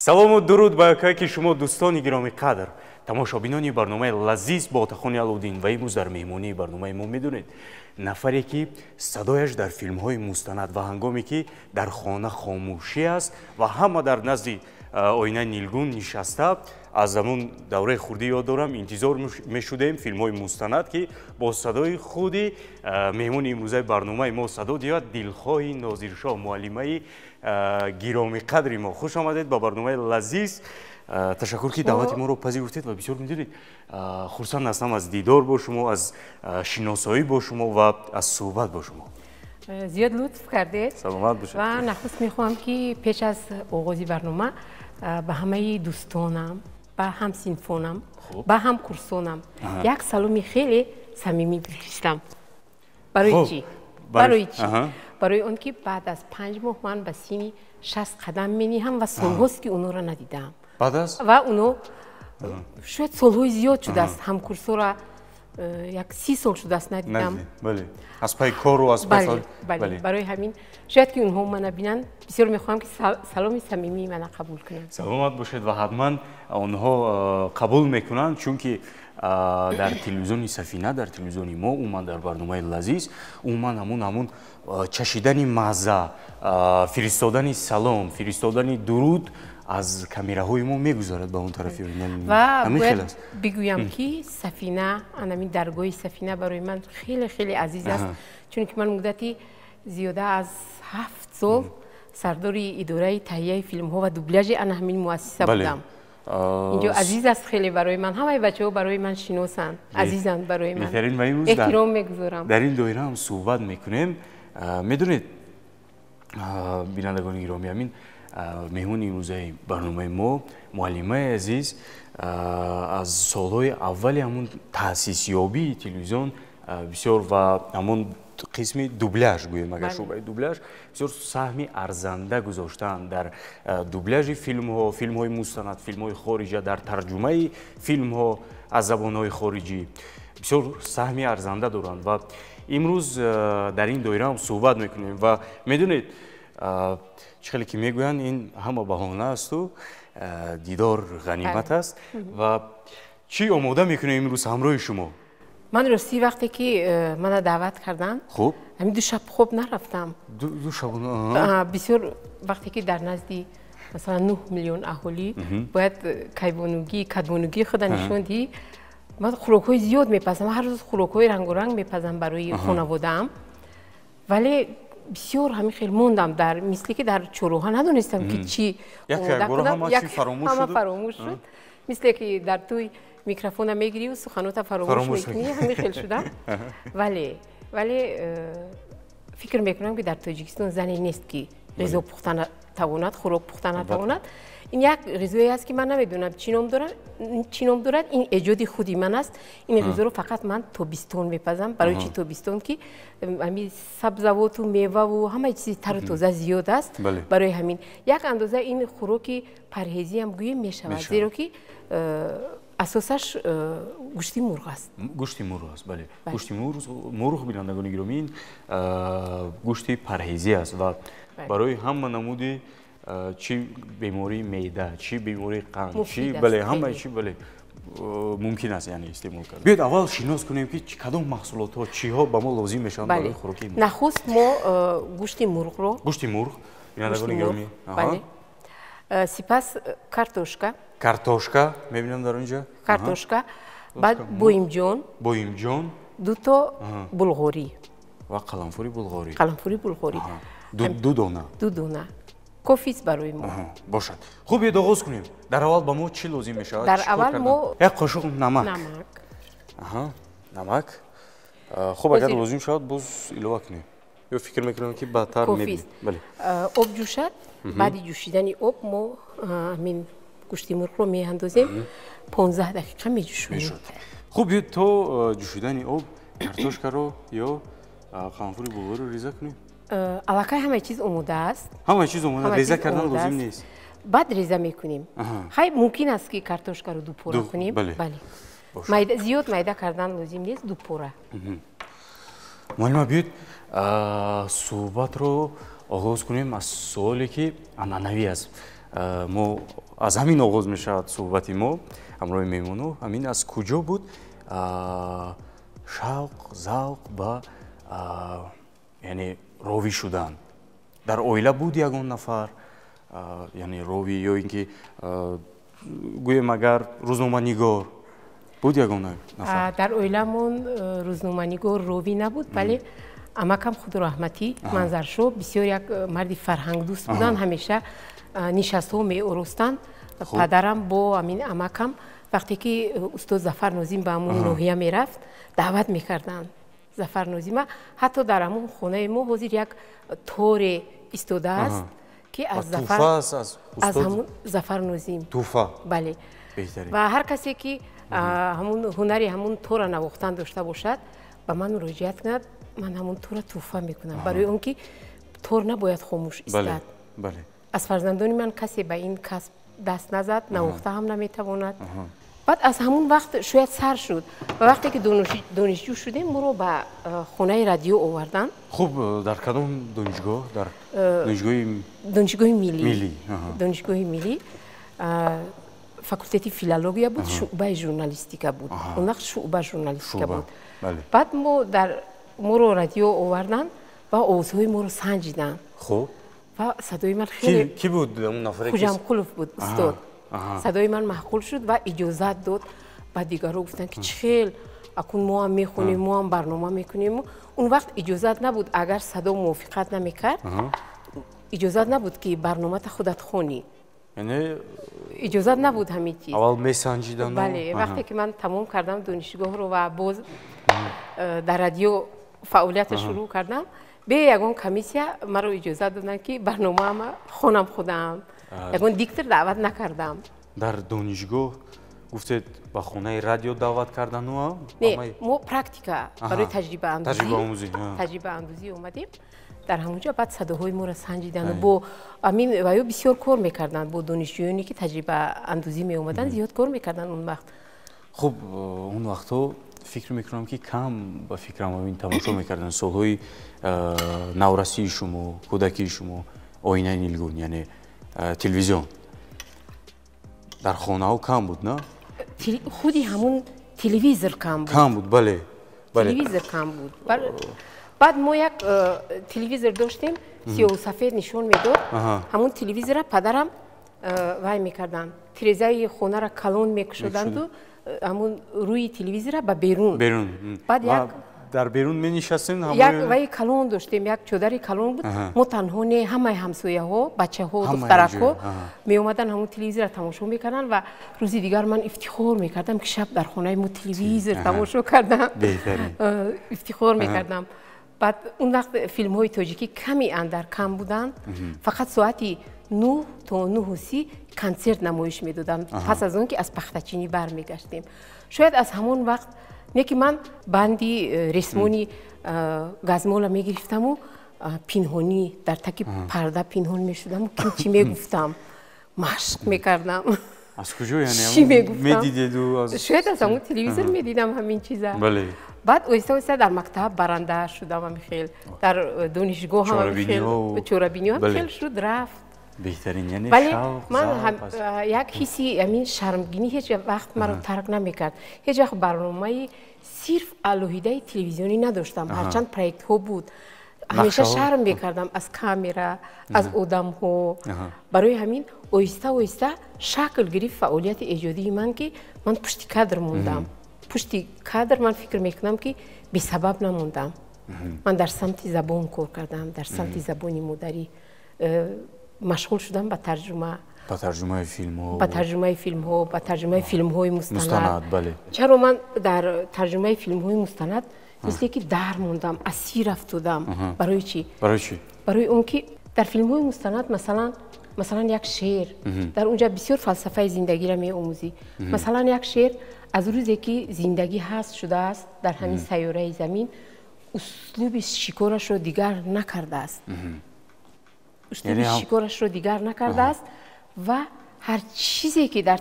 салому дуруд ба якаки шумо дӯстони гироми қадр тамошобинони барномаи лазиз бо Отахони Алуддин ва имрӯз дар меҳмонии барномаи мо медонед нафаре ки садояш дар филмҳои мустанад ва ҳангоме ки дар хона хомӯшӣ аст ва ҳама дар назди оинаи нилгун нишаста аз замон давраи хурдӣ ёд дорам интизор мешудем филмҳои мустанад ки бо садои худи меҳмони имрӯзаи барномаи мо садо диёд дилхоҳи Нозиршоҳ муаллимаи гироми қадри мо хуш омадед ба барномаи лазиз. Ташаккур ки даъвати моро пазируфтед ва бисёр медонед хурсанд ҳастам аз дидор бо шумо, аз шиносоӣ бо шумо ва аз суҳбат бо шумо. زیاد لطف کردید. سلامت باشید. و نخست میخوام که پیش از آغاز برنامه به همه دوستانم، به هم سینفونم، به هم کورسونم یک سلامی خیلی صمیمی بفرستم. برای چی؟ برای چی؟ برای اون که بعد از 5 ماه من به سن 60 قدم می‌نهم و سال‌هاست که اونو را ندیدم. بعد از و اونو شاید سال‌های زیاد شده است هم کورسو را یک 30 سال شده است ندیدم. بله. از پای کار و از پای سال. بله. برای همین شاید که اونها منو ببینن بسیار میخوام که سلام صمیمی منو قبول کنن. سلامت باشید و حتما اونها قبول میکنن چون که در تلویزیون سفینه در تلویزیون ما اومد در برنامه لذیذ اومد همون چشیدن مزه فرستادن سلام فرستادن درود از کامراهای ما میگذارد به اون طرفی و باید بگویم که سفینه همین درگاه سفینه برای من خیلی خیلی عزیز است چون که من مدتی زیاده از 7 سال سردار اداره تهیه فیلم ها و دوبلاژ همین مؤسسه بودم. اینجا عزیز است خیلی برای من همه بچه‌ها برای من شناسن عزیزند برای من احترام میگذارم. در این دایره هم صحبت میکنیم. میدونید بینندگان گرامی همین مهمون امروزی برنامه ما معلمه عزیز از سالهای اولی همون تأسیس یابی تلویزیون بسیار و همون قسم دوبلاژ گوییم اگر شعبه دوبلاژ بسیار سهمی ارزنده گذاشتن در دوبلاژ فیلم های مستند فیلم های خارجی در ترجمه فیلم ها از زبان های خارجی بسیار سهمی ارزنده دارند و امروز در این دایره هم صحبت میکنیم و میدونید چه خیلی که میگوین این همه بهانه است و دیدار غنیمت است و چی آماده میکنیم امروز همراه شما؟ من راستی وقتی که من دعوت کردن خوب همین دو شب خوب نرفتم. دو شب بسیار وقتی که در نزدی مثلا 9 میلیون اهالی باید کیوانوگی کدوانوگی خود نشوندی من خوراک‌های زیاد میپزم هر روز خوراک‌های رنگ و رنگ میپزم برای خانواده‌ام ولی بسیار همین خیلی موندم در مثلی که در چروها ندونستم که چی یک فراموش شد مثل که در توی میکروفون میگیری و سخنات فراموش میکنی همین خیلی شدم ولی فکر میکنم که در تاجیکستان زنی نیست که غذا پختن تواند خوراک پختن تواند این یک غذایی است که من نمیدونم چی نام دارد این ایجاد خودی من است این غذا رو فقط من تابستان میپزم برای چی تابستان که همین سبزیجات و میوه و همه چیز تر و تازه زیاد است برای همین یک اندازه این خوراک پرهیزی هم گوییم میشود زیرا که اساسش گوشت مرغ است. گوشت مرغ است بله. گوشت مرغ بینندگان گرامی گوشت پرهیزی است و برای همه نمودی چی بیماری معده چی بیماری قند چی بله همه چی بله ممکن است یعنی استعمال کرد. بیاید اول شناس کنیم که کدام محصولات ها چی ها به ما لازم میشن برای خوراکی ما. نخست ما گوشت مرغ رو گوشت مرغ بینندگان گرامی بله. سپس کارتوشکا میبینم در اینجا کارتوشکا بعد بویمجان دو تا بلغاری و قلمفوری بلغاری دو دونه کافیست برای ما باشد. خوب یه آغاز کنیم. در اول با ما چی لازم میشه؟ در اول ما یک قاشق نمک. نمک. خوب اگر لازم شد باز ایلوه کنیم. یا فکر میکنم که بهتر میبینیم. بله. آب جوشد. بعد جوشیدن آب ما همین گوشت مرغ رو میاندازیم 15 دقیقه میجوشونیم. خوب یه تو جوشیدن آب کارتوشکا رو یا قرنفل بلغاری رو ریزه کنیم. علاقه همه چیز آماده است. همه چیز آماده ریزه کردن لازم نیست. بعد ریزه میکنیم. خیلی ممکن است که کارتوشکا رو دو پاره کنیم. بله. زیاد میده کردن لازم نیست دو پاره. معلم بیاید صحبت رو آغاز کنیم از سوالی که عنعنوی است. ما از همین آغاز میشود صحبت ما همراه میمونو همین از کجا بود شوق ذوق و یعنی راوی شدن در اویلا بود یگان نفر یعنی راوی یا اینکه گویم اگر روزنامه‌نگار بود یگان نفر در اویلامون روزنامه‌نگار راوی نبود ولی امکم خود رحمتی منظرشو بسیار یک مردی فرهنگ دوست بودن همیشه نشست‌ها می‌آراستند پدرم با امین امکم وقتی که استاد ظفر ناظم به همون ناحیه میرفت دعوت میکردن ظفر ناظم حتی در همون خانه ما حاضر یک تور ایستاده است که از ظفر از همون ظفر ناظم توفه بله بهترین و هر کسی که همون هنری همون تور نواختن داشته باشد به من مراجعت کند من همون تور توفه میکنم برای اون که تور نباید خاموش ایستد بله بله از فرزندان من کسی به این کسب دست نزد نواخته هم نمیتواند بعد از همون وقت شاید سر شد و وقتی که دانشجو شدیم ما رو به خانه رادیو آوردن خوب در کدام دانشگاه در دانشگاه ملی دانشگاه ملی فاکولته فیلولوژی بود شعبه ژورنالیستیک بود اون وقت شعبه ژورنالیستیک بود بعد ما رو رادیو آوردن و آوازهای ما رو سنجیدن خوب و صدای من خیلی کی بود اون نفر خوجم قلوف بود استاد صدای من معقول شد و اجازت داد و دیگرها گفتن که چخیل اکنون ما هم میخونیم ما هم برنامه میکنیم اون وقت اجازت نبود اگر صدا موافقت نمیکرد اجازت نبود که برنامه خودت خونی یعنی اجازت نبود همین چیز اول میسنجیدن بله وقتی که من تمام کردم دانشگاه رو و باز در رادیو فعالیت شروع کردم به یگان کمیسیا مرا اجازه دادن که برنامه ما خونم خودم یگان دیکتر دعوت نکردم در دانشگاه گفتید با خونه رادیو دعوت کردن و نه ما پرکتیکا برای تجربه اندوزی اومدیم در همونجا بعد صداهای ما را سنجیدن و با امین و بسیار کار میکردن با دانشجویانی که تجربه اندوزی می اومدن زیاد کار میکردن اون وقت خب اون وقتا فکر میکنم که کم با فکرم این تماشا میکردن سالهای نورسی شما کودکی شما آینه نیلگون یعنی تلویزیون در خانه ها کم بود نه خودی همون تلویزیون کم بود بله تلویزیون کم بود بعد ما یک تلویزیون داشتیم سیاه و سفید نشون میداد همون تلویزیون را پدرم وای میکردن تریزه خانه را کلون میکشودند و همون روی تلویزیون را به بیرون بعد یک در بیرون می نشستیم یک وای کلون داشتیم یک چادر کلون بود ما تنها نه همه همسایه ها بچه ها دخترک ها می اومدن همون تلویزیون را تماشا میکردن و روزی دیگر من افتخار میکردم که شب در خانه ما تلویزیون تماشا کردم افتخار میکردم بعد اون وقت فیلم های تاجیکی کمی اندر کم بودن فقط ساعتی 9 تا 9:30 کنسرت نمایش میدادن پس از اون که از پختچینی برمیگشتیم شاید از همون وقت نه که من بندی رسمونی گزمالا میگرفتم و پینهانی در تکی پرده پینهان میشدم و چی میگفتم مشق میکردم از کجا یعنی میدیدید شاید از همون تلویزیون میدیدم همین چیزا بله بعد اویستا در مکتب برنده شدم خیلی در دانشگاه هم خیلی چورابینی هم خیلی شد رفت بهترین یعنی ولی من یک حسی همین شرمگینی هیچ وقت مرا ترک نمیکرد هیچ وقت برنامه صرف الوهیده تلویزیونی نداشتم هرچند پروژه ها بود همیشه شرم میکردم از کامera از آدم ها برای همین اویستا شکل گرفت فعالیت ایجادی من که من پشت کادر موندم پشت کادر من فکر میکنم که بی سبب نموندم من در سمت زبان کار کردم در سمت زبانی مادری مشغول شدم به ترجمه فیلم ها به ترجمه فیلم های مستند بله چرا من در ترجمه فیلم های مستند مثل که در موندم اسیر افتادم برای چی برای اون که در فیلم های مستند مثلا یک شعر در اونجا بسیار فلسفه زندگی را می آموزی مثلا یک شعر از روزی که زندگی هست شده است در همین سیاره زمین اسلوب شکارش رو دیگر نکرده است اسلوب شکارش رو دیگر نکرده است و هر چیزی که در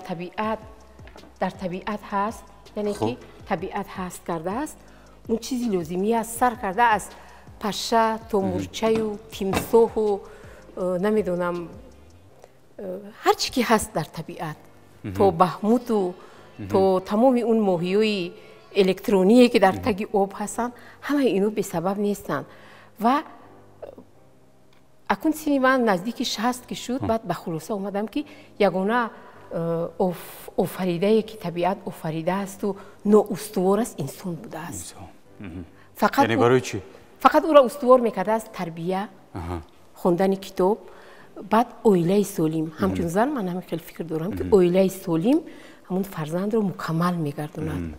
طبیعت هست یعنی که طبیعت هست کرده است اون چیزی لازمی است سر کرده از پشه تا مورچه و تیمساه و نمیدونم هر چی که هست در طبیعت تو بهموت و تو تمام اون ماهیای الکترونیکی که در تگ آب هستن همه اینو به سبب نیستن و اکنون سینما نزدیک 60 که شد بعد به خلاصه اومدم که یگانه آفریده که طبیعت آفریده است و نااستوار است انسان بوده است. فقط یعنی برای چی؟ فقط او را استوار میکرده از تربیه، خوندن کتاب، بعد اویله سالم. همچون زن من همین خیلی فکر دارم که اویله سالم همون فرزند رو مکمل میگردوند.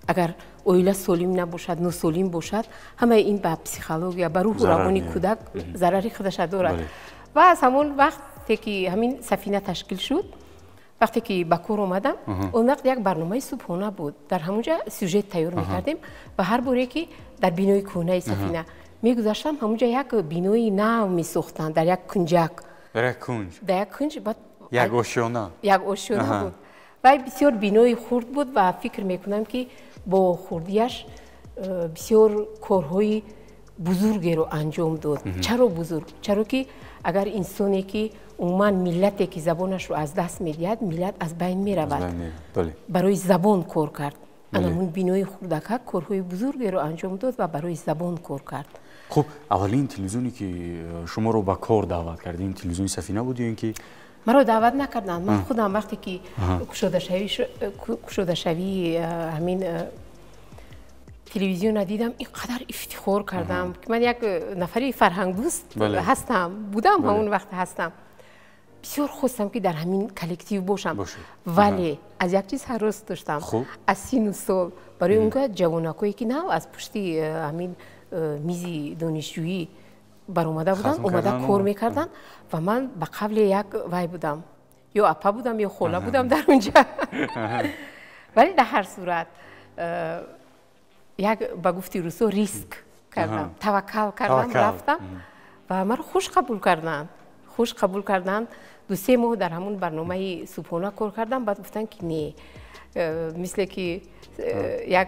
اگر اویله سالم نباشد، ناسالم باشد، همه این به پسیکولوژی، به روح و روان کودک ضرری خودش دارد. و از همون وقتی که همین سفینه تشکیل شد، وقتی که به کار اومدم، اون وقت یک برنامه صبحانه بود. در همونجا سوژه تیار میکردیم و هر باره که در بینای کونه سفینه میگذاشتم همونجا یک بینای نو میساختن در یک کنجک. در یک کنج. در یک کنج بعد یک آشیانه. یک آشیانه بود. و بسیار بینای خرد بود و فکر میکنم که با خردیش بسیار کارهای بزرگی رو انجام داد. چرا بزرگ؟ چرا که اگر انسانی که عموما ملتی که زبانش رو از دست میدهد ملت از بین میرود. برای زبان کار کرد. همون بینای خردک کارهای بزرگی رو انجام داد و برای زبان کار کرد. خب اولین تلویزیونی که شما رو به کار دعوت کردین تلویزیون سفینه بود یا اینکه مرا دعوت نکردن؟ من خودم وقتی که کشاده شوی همین تلویزیون دیدم اینقدر افتخار کردم که من یک نفری فرهنگ دوست هستم بودم همون وقت هستم. بسیار خواستم که در همین کلکتیو باشم. ولی از یک چیز هراس داشتم. از سین و سال برای اونجا جوانکایی که نه از پشتی همین میزی دانشجویی بر اومده بودن اومده کار میکردن و من به قبل یک وای بودم یا اپا بودم یا خوله بودم در اونجا. ولی در هر صورت یک با گفتی روسو ریسک کردم، توکل کردم، رفتم و من رو خوش قبول کردن. 2-3 ماه در همون برنامه صبحانه کار کردم. بعد گفتن که نه، مثل که یک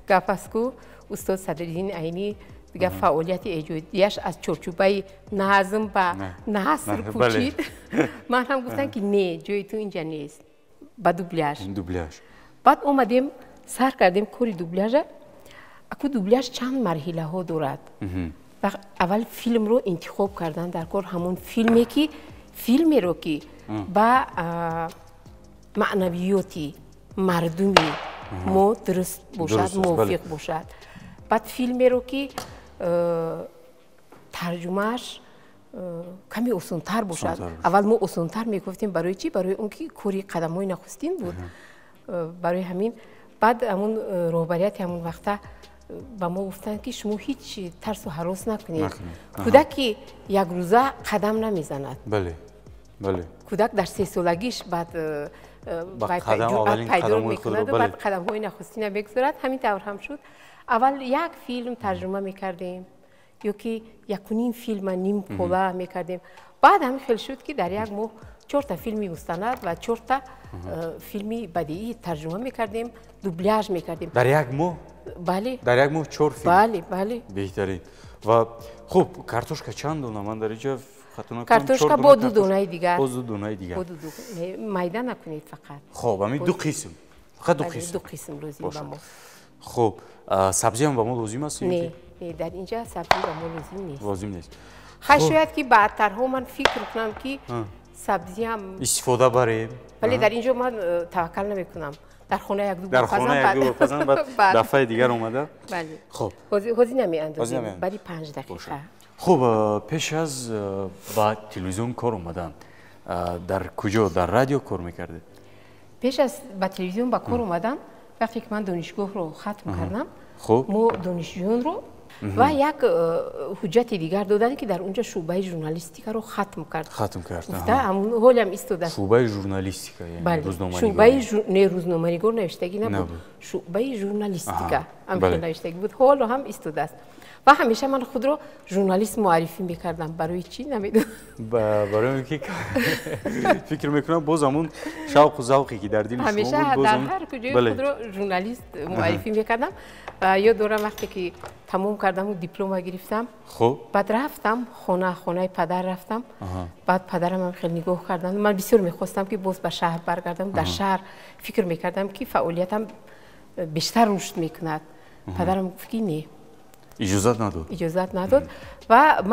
گپ است که استاد صدرالدین عینی دیگه فعالیت ایجادیش از چارچوبه نظم و نثر کوچید. من هم گفتن که نه، جای تو اینجا نیست. با دوبلیاژ. بعد اومدیم سر کردیم کاری دوبلیاژ. اکو دوبلیاژ چند مرحله ها دارد. اول فیلم رو انتخاب کردن در کار همون فیلمی رو که با معنویاتی مردمی ما درست باشد، موافق باشد. بعد فیلمی رو که ترجمهش کمی آسان‌تر باشد. اول ما آسان‌تر میگفتیم برای چی؟ برای اون که کاری قدم‌های نخستین بود. برای همین بعد همون رهبریت همون وقتا با ما گفتن که شما هیچ ترس و هراس نکنید. کودک یک روزه قدم نمیزند. بله. کودک در 3 سالگیش بعد پیدا میکند و بعد قدم های نخستین بگذارد. همین طور هم شد. اول یک فیلم ترجمه میکردیم یا که 1.5 فیلم نیم پوله میکردیم. بعد هم خیلی شد که در یک ماه 4 تا فیلمی مستند و 4 تا فیلمی بدیعی ترجمه میکردیم، دوبلیاژ میکردیم. در یک ماه؟ بله. در یک ماه 4 فیلم؟ بله. بهترین. و خب کارتوشکا چند دونه من در اینجا کارتوشکا با 2 دونه دیگر. با 2 دونه دیگر. میده نکنید فقط. خب همین 2 قسم. فقط 2 قسم. 2 قسم لازم با ما. خب سبزی هم با ما لازم است؟ نه در اینجا سبزی با ما لازم نیست. شاید که بعدترها من فکر کنم که سبزی هم استفاده بریم. ولی در اینجا من توکل نمیکنم. در خونه یک دو بپزم بعد دفعه دیگر اومده. بله. خب حوزی نمیاندازیم برای 5 دقیقه. خب پیش از با تلویزیون کار اومدن در کجا در رادیو کار میکردید؟ پیش از با تلویزیون با کار اومدن وقتی که من دانشگاه رو ختم کردم خب ما دانشجویان رو و یک حجت دیگر دادن که در اونجا شعبه ژورنالیستیک رو ختم کرد. گفته همون حالم ایستاده. شعبه ژورنالیستیک یعنی روزنامه‌نگار. شعبه روزنامه‌نگار نوشتگی نبود. شعبه ژورنالیستیک هم نوشتگی بود. حال هم ایستاده است. و همیشه من خود رو ژورنالیست معرفی می‌کردم. برای چی نمیدونم. برای اینکه فکر می‌کنم باز همون شوق و ذوقی که در دل شما بود همیشه در هر کجای خود رو ژورنالیست معرفی می‌کردم یاد دارم وقتی که تموم کردم و دیپلم گرفتم خب بعد رفتم خونه پدر رفتم بعد پدرم هم خیلی نگاه کردن من بسیار میخواستم که باز به شهر برگردم در شهر فکر میکردم که فعالیتم بیشتر رشد میکند پدرم گفت که نه اجازت نداد و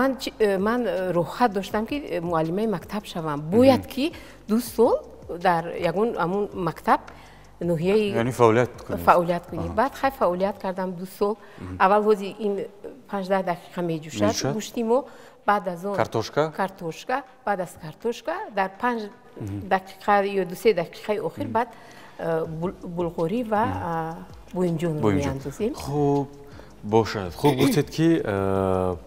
من روحت داشتم که معلمه مکتب شوم باید که 2 سال در یگون مکتب نوحیه یعنی فعالیت کنیم بعد خیلی فعالیت کردم 2 سال اول روزی این 15 دقیقه میجوشد گوشتیم و بعد از اون کارتوشکا بعد از کارتوشکا در 5 دقیقه یا 2-3 دقیقه آخر بعد بلغوری و بوینجون رو میاندازیم خوب باشد خوب گفتید که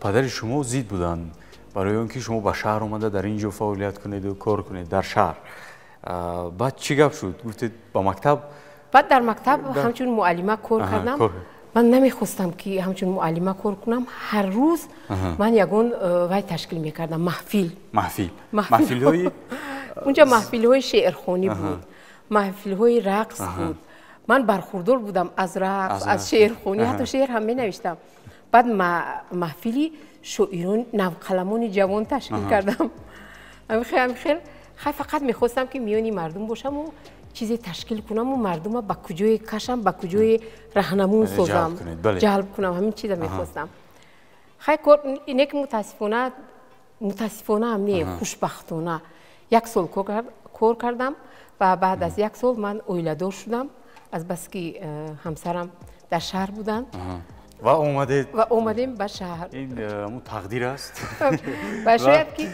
پدر شما زید بودن برای اینکه شما به شهر اومده در اینجا فعالیت کنید و کار کنید در شهر بعد چی گپ شد گفتید با مکتب بعد در مکتب همچون معلمه کار کردم من نمیخواستم که همچون معلمه کار کنم هر روز من یگون وای تشکیل میکردم محفل های اونجا محفل های شعرخوانی بود محفل های رقص بود من برخوردار بودم از رقص از شعرخوانی حتی شعر هم می نوشتم بعد محفلی شاعران نوقلمان جوان تشکیل کردم خیلی فقط میخواستم که میانی مردم باشم و چیزی تشکیل کنم و مردم با کجای کشم با کجای راهنمون سازم جلب کنم همین چیزا میخواستم خیلی اینه که متاسفانه هم نه خوشبختانه 1 سال کار کردم و بعد از 1 سال من اویلادار شدم از بس که همسرم در شهر بودن و اومدیم به شهر این تقدیر است و شاید که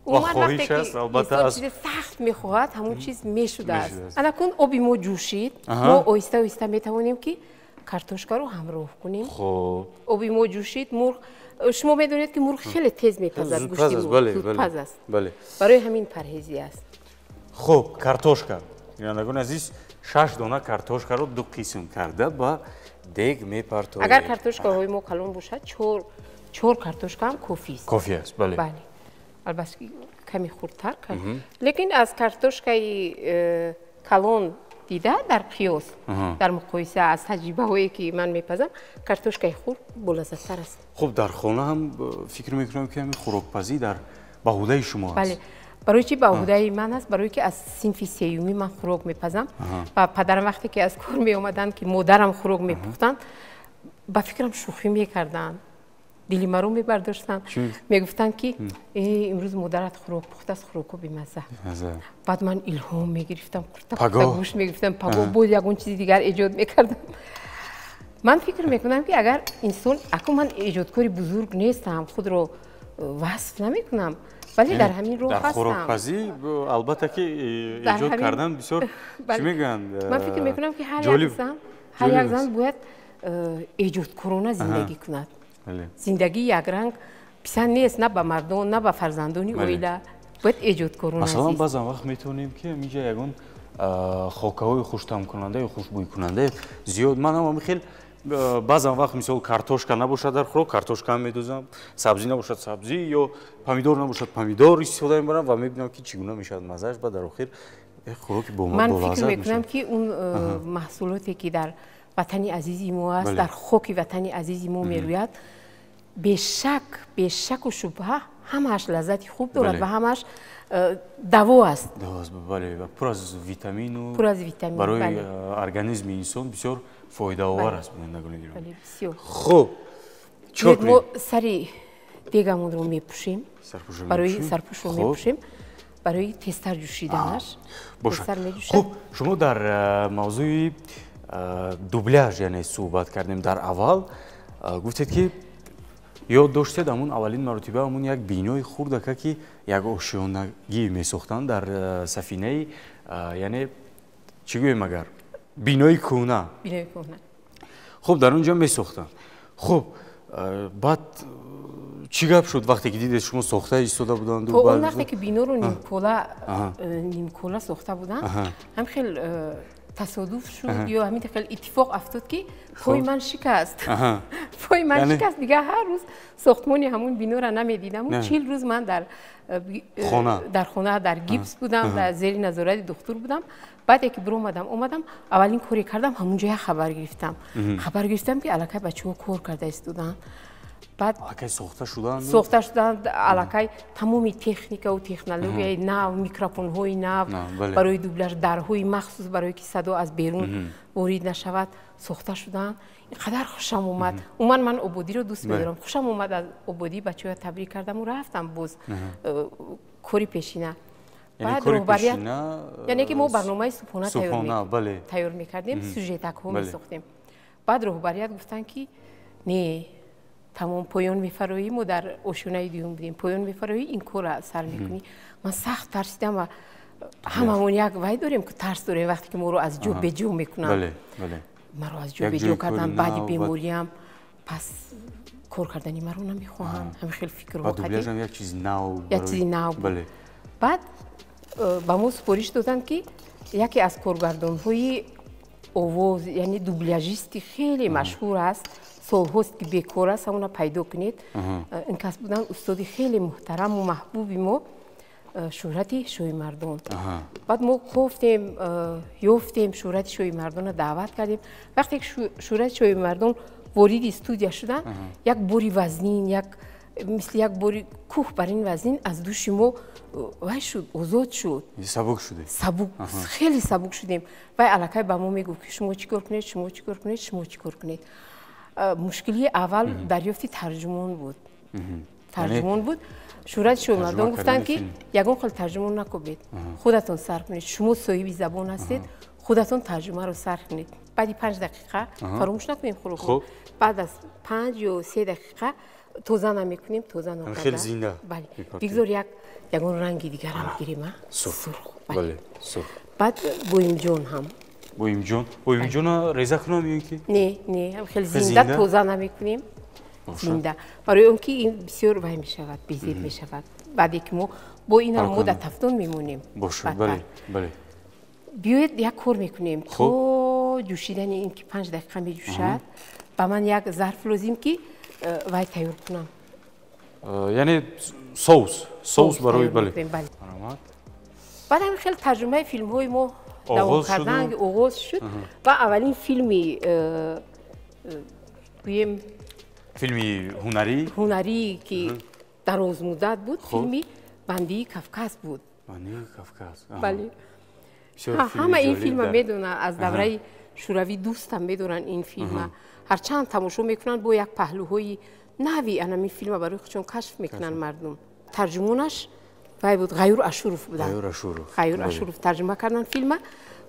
اومد وقتی که انسان چیز سخت میخواهد همون چیز میشده است انا کن آبی ما جوشید ما آیسته آیسته میتوانیم که کارتوشکا رو همراه کنیم آبی ما جوشید مرغ شما میدونید که مرغ خیلی تیز میپزد گوشتی مرغ زودپز است برای همین پرهیزی است خب کارتوشکا بینندگان عزیز 6 دانه کارتوشکا رو 2 قسم کرده با دیگ میپرتوید اگر کارتوشکا های ما کلان باشد 4 کارتوشکا هم کافی است بله البته کمی خردتر کرد لیکن از کارتوشکای کلان دیده در قیاس در مقایسه از تجربه هایی که من میپزم کارتوشکای خرد بلزتر است خب در خانه هم فکر میکنم که همین خوراکپزی در بهوده شما است برای چی بهوده من است برای که از صنف سیومی من خوراک میپزم و پدرم وقتی که از کار می اومدن که مادرم خوراک میپختن با فکرم شوخی میکردن دلی مرا میبرداشتن میگفتن که امروز مادرت خوراک پخته است خوراکو بیمزه بعد من الهام میگرفتم گوش میگرفتم پگاه بود یگون چیزی دیگر ایجاد میکردم من فکر میکنم که اگر انسان اگه من ایجادکاری بزرگ نیستم خود رو وصف نمیکنم ولی در همین راه هستم در خوراکپزی البته که ایجاد کردن بسیار چی میگن من فکر میکنم که هر یک زن باید ایجادکارانه زندگی کند زندگی یک رنگ پسند نیست نه به مردم نه به فرزندانی اویله باید ایجادکارانه مثلا بعضی وقت میتونیم که اینجا یگون خاکه‌های خوش‌طعم کننده یا خوشبوی کننده زیاد من هم خیلی بعضی وقت مثلا کارتوشکا نباشد در خوراک کارتوشکا میدوزم سبزی نباشد سبزی یا پمیدور نباشد پمیدور استفاده میبرم و میبینم که چگونه میشد مزهش و در آخر خوراک من فکر میکنم که اون محصولاتی که در وطن عزیزی ما است در خاک وطن عزیزی ما میروید به شک و شبهه همش لذتی خوب دارد و همش دوا است بله و پر از ویتامین و برای ارگانیسم انسان بسیار فایده آور است بینندگان گرامی. خب ما سری دیگمون رو میپوشیم برای سرپوش رو میپوشیم برای تستر جوشیدنش خب شما در موضوع دوبلاژ یعنی صحبت کردیم در اول گفتید که یاد داشتید همون اولین مرتبه همون یک بینای خورده که یک آشیانگی میساختن در سفینه یعنی چی گویم اگر بینای کهنه خب در اونجا میساختن خب بعد چی گپ شد وقتی که دیدید شما ساخته ایستاده بودند خب اون وقتی که بینا رو نیم کولا ساخته بودن هم خیلی تصادف شد یا همین خیلی اتفاق افتاد که پای من شکست. پای من شکست دیگه هر روز ساختمانی همون بینو را نمیدیدم. 40 روز من در خانه در گیپس بودم، در زیر نظارت دکتر بودم. بعد که برو اومدم اولین کاری کردم همونجا خبر گرفتم که الکی بچه‌ها کار کرده استودن. بعد الکی ساخته شدن الکی تمامی تکنیک و تکنولوژی نو، میکروفون های نو برای دوبلاژ، درهای مخصوص برای که صدا از بیرون وارد نشود ساخته شدن. اینقدر خوشم اومد. من عبودی رو دوست می‌دارم. خوشم اومد از عبودی بچه‌ها تبریک کردم و رفتم باز کاری پیشینه. بعد روبریت یعنی که ما برنامه صبحانه تیار می‌کردیم، سوژه‌تک ها می‌ساختیم. بعد روبریت گفتن که نه تمام پایان می‌فرایی ما در آشنای دیوم بودیم، پایان می‌فرایی این کار را سر می‌کنی. من سخت ترسیدم و هممون یک وای داریم که ترس داریم وقتی که ما رو از جو به جو می‌کنن. ما رو از جو به جو کردن. بعد بیماریم پس کار کردنی ما رو نمی‌خواهم. همین خیلی فکر رو کردیم. یک چیزی نو. بعد با ما سپارش دادن که یکی از کارگردان‌های آواز یعنی دوبلاژیستی خیلی مشهور است، سال‌هاست که بیکار است، همون پیدا کنید. این کس بودن استادی خیلی محترم و محبوبی ما، شهرت شوی مردان. بعد ما گفتیم یافتیم شهرت شوی مردان دعوت کردیم. وقتی که شهرت شوی مردان وارد استودیو شدن، یک باری وزنین، مثل یک باری کوه بر این وزنین از دوش ما وای شد، آزاد شد. سبک شده. خیلی سبک شدیم. وای الکی به ما میگفت که شما چیکار کنید. مشکلی اول دریافت ترجمان بود. شهرت شوی مردان گفتن که یگان خیلی ترجمان نکنید، خودتون سر کنید. شما صاحب زبان هستید، خودتون ترجمه رو سر کنید. بعد 5 دقیقه فراموش نکنیم خب. بعد از 5 یا 3 دقیقه توزیع نمی‌کنیم، توزیع نکنیم. خیلی زنده. بله. بگذار یگان رنگی دیگر هم گیریم. سرخ. بله. سرخ. بعد بویم جون ریزه کنم یا اینکه؟ نه هم خیلی زنده توزیع نمی‌کنیم. زنده. برای اون که این بسیار وای می‌شود، بیزید می‌شود. بعدی که ما با این مدت تفتون میمونیم. باشه. بله. بیاید یک کار می‌کنیم. تو جوشیدن این که 5 دقیقه می‌جوشد. با من یک ظرف لازم که وای تیار کنم. یعنی صوص برای بله. بعد هم خیلی ترجمه فیلم های ما دوام کردن آغاز شد و اولین فیلمی هنری که دراز مدت بود فیلمی بندی کافکاس بود. بله. همه این فیلم میدونن، از دوره شوروی دوستم میدونن این فیلم. هرچند تماشا میکنن با یک پهلوهای نوی این فیلم برای خودشون کشف میکنن مردم. ترجمانش وای بود، غیور اشروف بودن. غیور اشروف ترجمه کردن فیلم.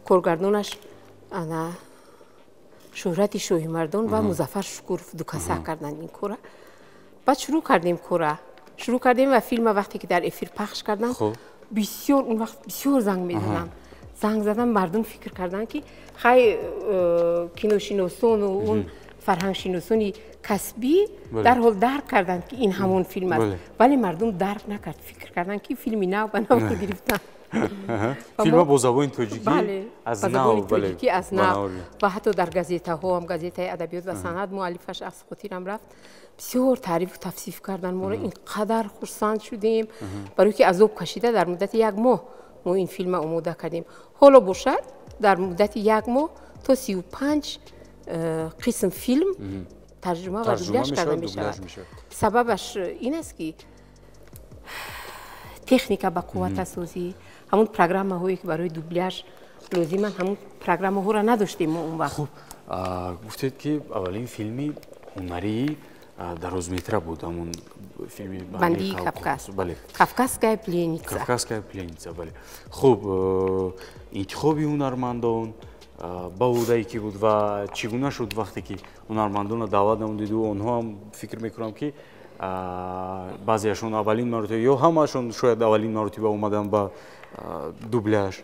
کارگردانش انا شهرت شوی مردان و مظفر شکوروف دو کسه کردن این کارا. بعد شروع کردیم و فیلم وقتی که در افیر پخش کردن اون وقت بسیار زنگ میزدن. زنگ زدن مردم فکر کردن که خیلی کینوشینوسون و اون فرهنگ شناسانی کسبی در حال درک کردن که این همون فیلم است. ولی مردم درک نکرد، فکر کردن که فیلمی نو بنابرای گرفتن. فیلم با زبان تاجیکی از نو و حتی در گازیته ها هم، گازیته ادبیات و صنعت مؤلفش از خاطرم رفت، بسیار تعریف و توصیف کردن. ما اینقدر خرسند شدیم برای که عذاب کشیده در مدت 1 ماه ما این فیلم آماده کردیم. حالا باشد در مدت 1 ماه تا 35 قسم فیلم ترجمه و دوبلاژ کرده می شود. سببش این است که تکنیک با قوت سازی، همون پروگرام هایی که برای دوبلاژ لازمن، همون پروگرام ها را نداشتیم ما اون وقت. خب گفتید که اولین فیلمی هنری دراز متر بود، همون فیلم بندی کافکاس. بله. کافکاسکای پلینیتسا. بله. خب انتخاب هنرمندان با بودایی که بود و چگونه شد وقتی که هنرمندان را دعوت نمودید و آنها هم فکر میکنم که بعضیشون اولین مرتبه یا همشون شاید اولین مرتبه اومدن با دوبلاژ.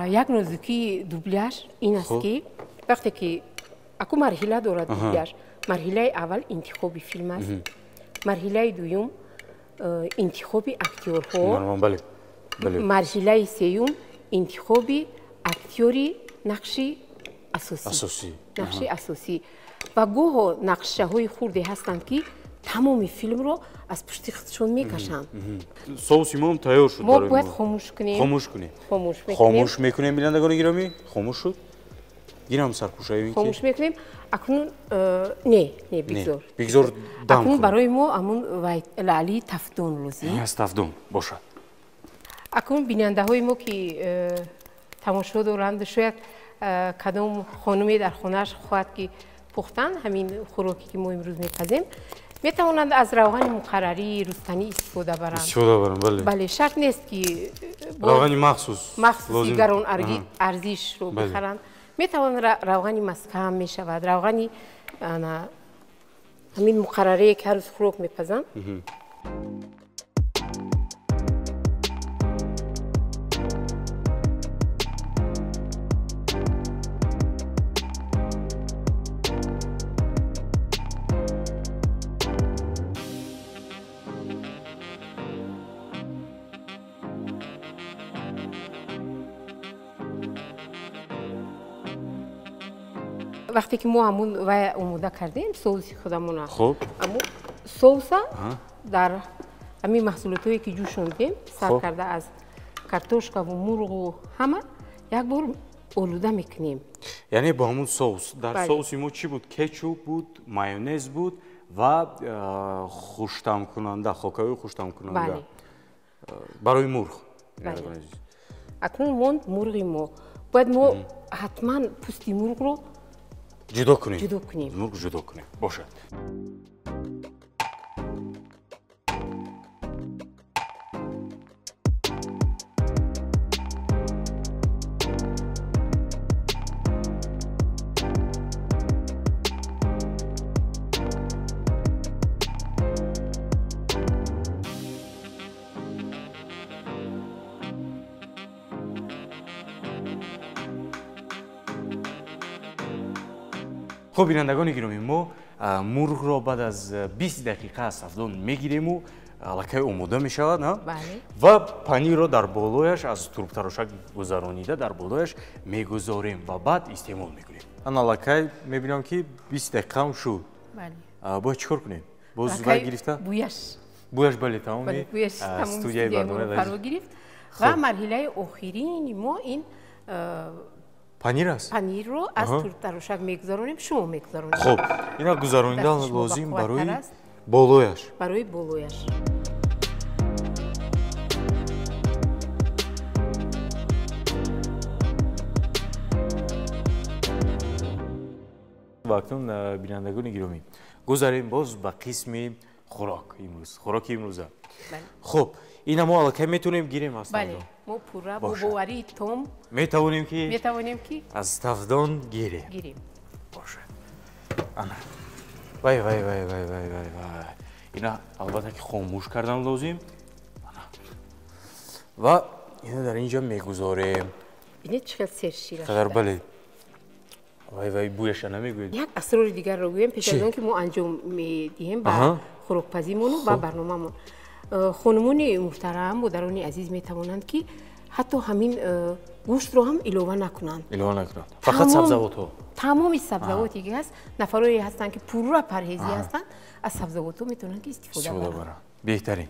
یک نزدیکی دوبلاژ این است که وقتی که اکو مرحله دارد دوبلاژ، مرحله اول انتخاب فیلم است، مرحله دوم انتخاب اکتورها، بله. مرحله سوم انتخاب اکتوری нақши асосӣ. Асосӣ. нақши асосӣ. ва гоҳо нақшаҳои хурде ҳастанд ки тамоми филмро аз пушти худшон мекашанд. соуси мо ҳам тайёр шуд. мо бояд хомӯш кунем. хомӯш кунем. хомӯш мекунем бинандагони гиромӣ. хомӯш шуд. гирам сарпӯшаи ки хомӯш мекунем. акнун не бигзор. бигзор дам. акнун барои мо амун лаълии тафдон лозим. аз тафдон бошад. акнун бинандаҳои мо ки тамошо доранд шояд кадом хонуме дар хонааш хоҳад ки пухтан ҳамин хӯроке ки мо имрӯз мепазем метавонанд аз равғани муқаррарии рӯстанӣ истифода баранд. бале шарт нест ки равғани махсуси гарон арзишро бихаранд. метавонанд равғани маскам мешавад, равғани ҳамин муқаррарие ки ҳар рӯз хӯрок мепазанд. вақте ки мо ҳамун вай омода кардем соуси худамона аму соуса дар ҳамин маҳсулотое ки ҷӯшондем сар карда аз картошкаву мурғу ҳама як бор олуда мекунем. яъне бо ҳамун соус дар соуси мо чӣ буд? кетчуп буд, майонез буд ва хуштамкунанда, хокаҳои хуштамкунанда барои мурғ. акнун монд мурғи мо бояд мо ҳатман пӯсти мурғро ҷудо кунем. Мурғ ҷудо кунем. бошад. خب بینندگان گرامی ما مرغ را بعد از 20 دقیقه از تفدان میگیریم و لکه آماده می شود نه؟ و پنیر را در بالایش از توربتراشک گذرانیده در بالایش میگذاریم و بعد استعمال میکنیم. انا لکه میبینم که 20 دقیقه هم شد. باید چیکار کنیم؟ باز وای گرفته؟ بویش بله تمامی استودیوی برنامه فرو گرفت و مرحله آخرین ما این پنیر است. پنیر رو از توربتراشک میگذارونیم شما میگذارونید. خب اینا گذراندن لازم برای بالایش. برای بالایش. واکنون بینندگان گرامی گذاریم باز به قسم خوراک امروز. خوراک امروز. خب اینا ما الان میتونیم گیریم از بله ما پورا با بواری توم میتونیم که از تفدان گیریم باشه. انا وای وای وای وای وای وای اینا البته که خاموش کردن لازم. و اینا در اینجا میگذاریم. اینه چقدر سرشیر است. قدر بله. وای وای بویش نمیگوید. یک اسرار دیگر رو گویم پیش از آن که ما انجام میدیم با خوراکپزیمون و با برنامه‌مون. خانمون محترم مادران عزیز میتوانند که حتی همین گوشت رو هم اضافه نکنند. فقط سبزیجات ها. تمام سبزیجاتی که هست نفرایی هستند که پورا پرهیزی هستند از سبزیجات میتونن که استفاده کنند. بهترین.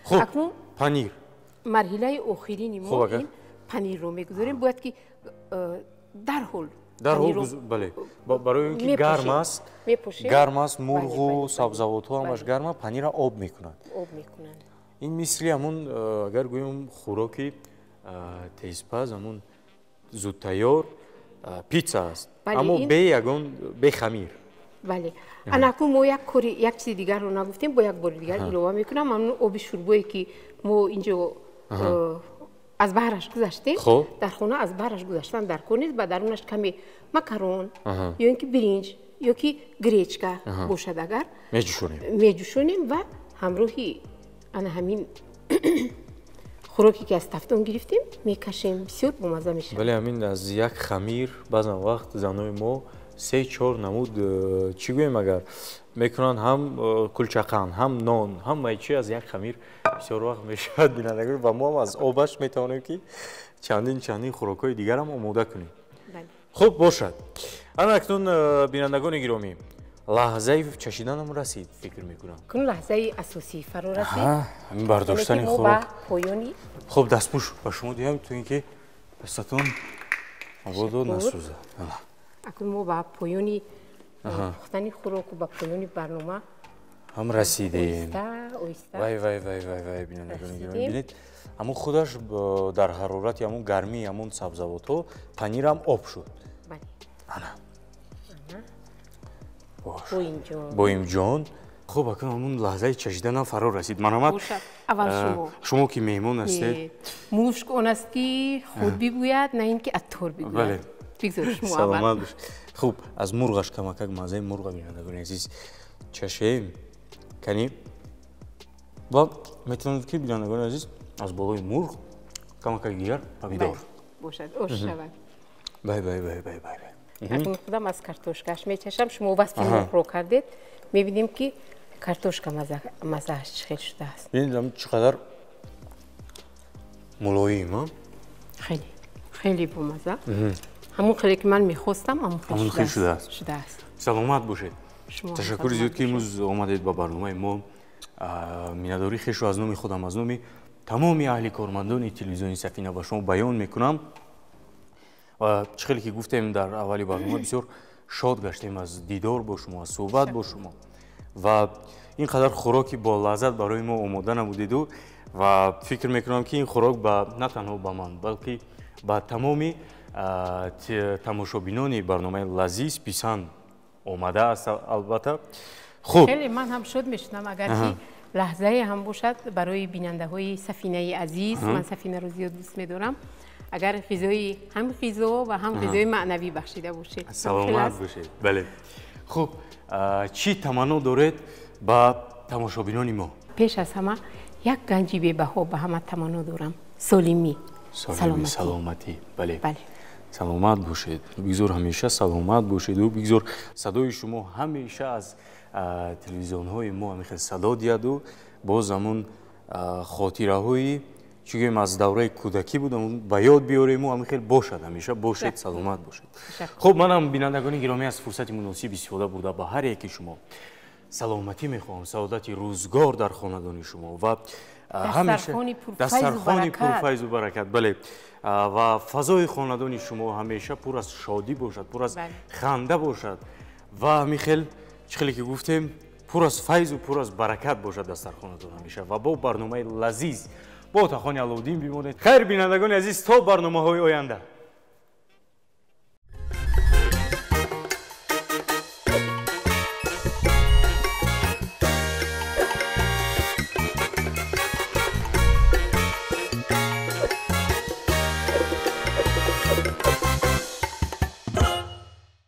خب پنیر. مرحله آخرین ما این پنیر رو میگذاریم باید که در حال بله برای اینکه گرم است مرغ و سبزیجات ها همش گرمه پنیر را آب میکنند. این مثل همون اگر گویم خوراکی تیزپز همون زود تیار پیتزا است اما به خمیر. بله اناکون ما یک چیز دیگر رو نگفتیم با یک بار دیگر اضافه میکنم همون آب شوربایی که ما اینجا از بهرش گذاشتیم در خونه از بهرش گذاشتن در کنید و درونش کمی مکرون یا اینکه برنج یا که گریچکا باشد اگر میجوشونیم و همراهی انا همین خوراکی که از تفتون گرفتیم میکشیم بسیار بامزه میشه. بله همین از یک خمیر بعضا وقت زنای ما 3-4 نمود چی گویم اگر میکنن هم کلچقان هم نان هم مایچی از یک خمیر بسیار وقت میشود بینندگان و ما هم از آبش میتوانیم که چندین خوراکای دیگر هم آماده کنیم. خب باشد. انا اکنون بینندگان گرامی لحظه چشیدنم رسید فکر میکنم. کن لحظه اساسی فرا رسید. همین برداشتن خوراک. خب دستپوش با شما دیدم تو اینکه دستتون آبادو نسوزه. اکنون ما با پایانی پختن خوراک و با پایانی برنامه هم رسیدیم. وای بینندگان گرامی ببینید همون خودش در حرارت همون گرمی همون سبزیجات پنیر هم آب شد. بله. بایم جان. خب اکنون همون لحظه چشیدن هم فرا رسید. محمد اول شما که مهمون هستید مشک اون است که خود بگوید نه اینکه عطار بگوید. بله. بگذار شما سلامت باش. خب از مرغش کمک مزه مرغ بینندگان عزیز چشیم کنیم و میتونید که بینندگان عزیز از بالای مرغ کمک دیگر پمیدور باشد اوش شود. بای. اکنون خودم از کارتوشکاش میچشم. شما وصف مرغ رو کردید میبینیم که کارتوشکا مزهش خیلی شده است. ببینید چقدر ملایم. خیلی بامزه. همون خیلی که من میخواستم همون خیلی شده است. سلامت باشید. تشکر زیاد که امروز آمدید با برنامه ما. مینداری خویش از نام خودم از نام تمامی اهل کارمندان تلویزیون سفینه با شما بیان میکنم و چخیلی که گفتیم در اولی برنامه بسیار شاد گشتیم از دیدار با شما، از صحبت با شما و اینقدر خوراکی با لذت برای ما آماده نبودید و فکر میکنم که این خوراک نه تنها با من بلکه با تمامی تماشابینان برنامه لذیذ پسند آمده است. البته خب خیلی من هم شد میشنم اگر که لحظه هم باشد برای بیننده های سفینه عزیز. من سفینه رو زیاد دوست میدارم. اگر غذای هم غذا و هم غذای معنوی بخشیده باشید. سلامت باشید. بله. خب چی تمنا دارید با تماشابینان ما؟ پیش از همه یک گنجی بی بها به همه تمنا دارم. سلامتی. بله. سلامت باشید. بگذار همیشه سلامت باشید و بگذار صدای شما همیشه از تلویزیون های ما همیشه صدا دیاد و باز همون خاطره های چون از دوره کودکی بودم به یاد بیاریم و همیشه باشد. همیشه باشید. سلامت باشید. خب منم بینندگان گرامی از فرصت مناسب استفاده بوده با هر یکی شما سلامتی میخوام، سعادت روزگار در خاندان شما و همیشه دسترخوانی پرفیض و برکت. بله. و فضای خاندان شما همیشه پر از شادی باشد، پر از خنده باشد و همیشه چخیلی که گفتیم پر از فیض و پر از برکت باشد دسترخوانتون همیشه و با برنامه لذیذ با تخانی علاودین بمانید. خیر بینندگان عزیز تا برنامه های آینده.